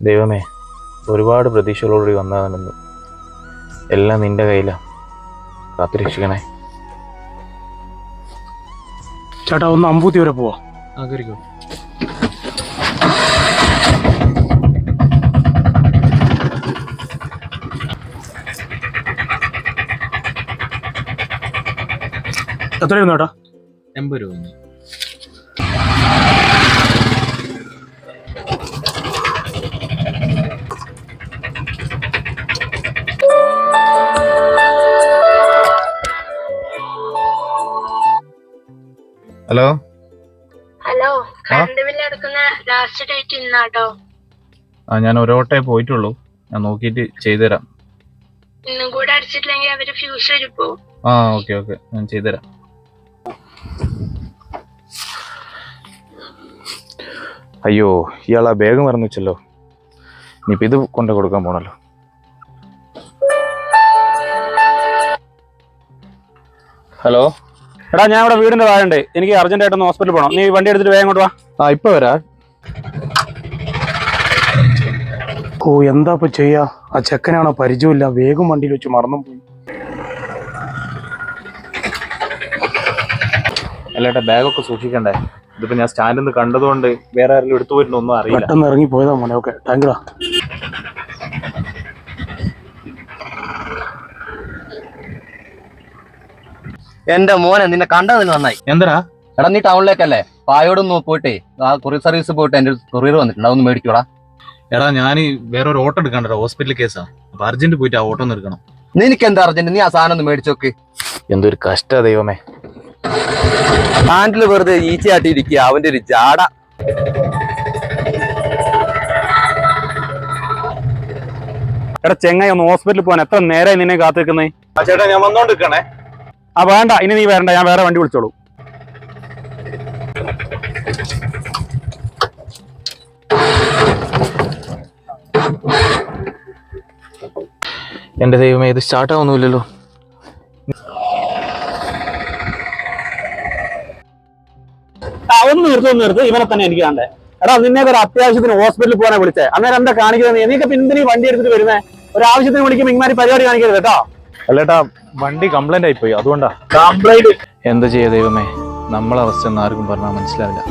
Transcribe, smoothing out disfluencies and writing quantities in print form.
ദൈവമേ, ഒരുപാട് പ്രതീക്ഷകളോടുകൂടി വന്നതാണെന്ന് എല്ലാം നിന്റെ കയ്യിലാണ്. കാത്തുരക്ഷിക്കണേ. ചേട്ടാ, ഒന്ന് അമ്പൂത്തി വരെ പോവാ. എത്രയായിരുന്നു ചേട്ടാ? 80 രൂപ. ഹലോ ഹലോ, കറണ്ട് ബില്ല് അടക്കുന്ന ലാസ്റ്റ് ഡേറ്റ് ഇന്നാട്ടോ. ഞാൻ ഒരോട്ടേ പോയിട്ടുള്ളൂ. ഞാൻ നോക്കിയിട്ട് ചെയ്തുതരാം. ഇന്നും കൂടെ അടിച്ചിട്ടില്ലെങ്കിൽ അവര് ഫ്യൂസ് എടുപ്പോ. ഓക്കെ ഞാൻ ചെയ്തുതരാം. അയ്യോ, ഇയാൾ ആ ബാഗ് മറന്നു വെച്ചല്ലോ. ഇനിയിപ്പോൾ ഇത് കൊണ്ട് കൊടുക്കാൻ പോണല്ലോ. ഹലോ എടാ, ഞാൻ ഇവിടെ വീടിന്റെ താഴെ, എനിക്ക് അർജന്റായിട്ടൊന്ന് ഹോസ്പിറ്റലിൽ പോകണം. നീ വണ്ടി എടുത്തിട്ട് വേഗം കൊണ്ട് വാ. ഇപ്പൊ വരാം. ഓ, എന്താ ഇപ്പൊ ചെയ്യാ? ആ ചെക്കനാണോ പരിചയമില്ല, വേഗം വണ്ടിയിൽ വെച്ച് മറന്നും പോയി. അല്ലേട്ടാ, ബാഗൊക്കെ സൂക്ഷിക്കണ്ടേ? ഇതിപ്പോ ഞാൻ സ്റ്റാൻഡിൽ നിന്ന് കണ്ടതുകൊണ്ട് വേറെ ആരെങ്കിലും എടുത്തു പോയിട്ടുണ്ടോ ഒന്നും അറിയില്ല. പെട്ടെന്ന് ഇറങ്ങി പോയതാ മോനെ. Okay, thank you. എന്റെ മോനെ, നിന്നെ കണ്ടതിന് നന്നായി. എന്താ എടാ, നീ ടൗണിലേക്കല്ലേ? പായോടൊന്ന് പോയിട്ടേ ആ കൊറിയർ സർവീസ് പോയിട്ട് എന്റെ കൊറിയർ വന്നിട്ടുണ്ട്, അതൊന്ന് മേടിക്കോടാ. എടാ, ഞാൻ വേറെ ഒരു ഓട്ടോ എടുക്കണ്ടോ, ഹോസ്പിറ്റൽ കേസാ. അപ്പൊ അർജന്റ് പോയിട്ട് ആ ഓട്ടോ ഒന്ന് എടുക്കണം. നിനക്ക് എന്താ അർജന്റ്? നീ ആ സാധനം ഒന്ന് മേടിച്ചോക്ക്. എന്തൊരു കഷ്ട ദൈവമേ. ഹാൻഡില് വെറുതെ ഈച്ചയാട്ടിയിരിക്കുക, അവന്റെ ഒരു ജാട. എടാ ചെങ്ങായി, ഒന്ന് ഹോസ്പിറ്റലിൽ പോകാൻ എത്ര നേരമായി നിന്നെ കാത്തിരിക്കുന്നേ? ചേട്ടാ, ഞാൻ വന്നോണ്ടിരിക്കണേ. വേണ്ട, ഇനി നീ വരണ്ട, ഞാൻ വേറെ വണ്ടി വിളിച്ചോളൂ. എന്റെ ദൈവമേ, ഇത് സ്റ്റാർട്ട് ആവുന്നില്ലല്ലോ. ഒന്ന് നിർത്ത്, ഇവനെ തന്നെ എനിക്ക് കണ്ടേ. എടാ, നിന്നെ ഒരു അത്യാവശ്യത്തിന് ഹോസ്പിറ്റലിൽ പോകാനാ വിളിച്ചേ. അന്നേരം എന്താ കാണിക്കുന്നത്? നീക്ക് പിന്നെ വണ്ടി എടുത്തിട്ട് വരുന്നേ? ഒരു ആവശ്യത്തിന് വിളിക്കുമ്പോൾ ഇങ്ങനെ പരിപാടി കാണിക്കരുത് കേട്ടോ. അല്ലേട്ടാ, വണ്ടി കംപ്ലൈന്റ് ആയിപ്പോയി, അതുകൊണ്ടാ. എന്താ ചെയ്യാ ദൈവമേ, നമ്മളെ അവസ്ഥ ഒന്നും ആർക്കും പറഞ്ഞാൽ മനസ്സിലാവില്ല.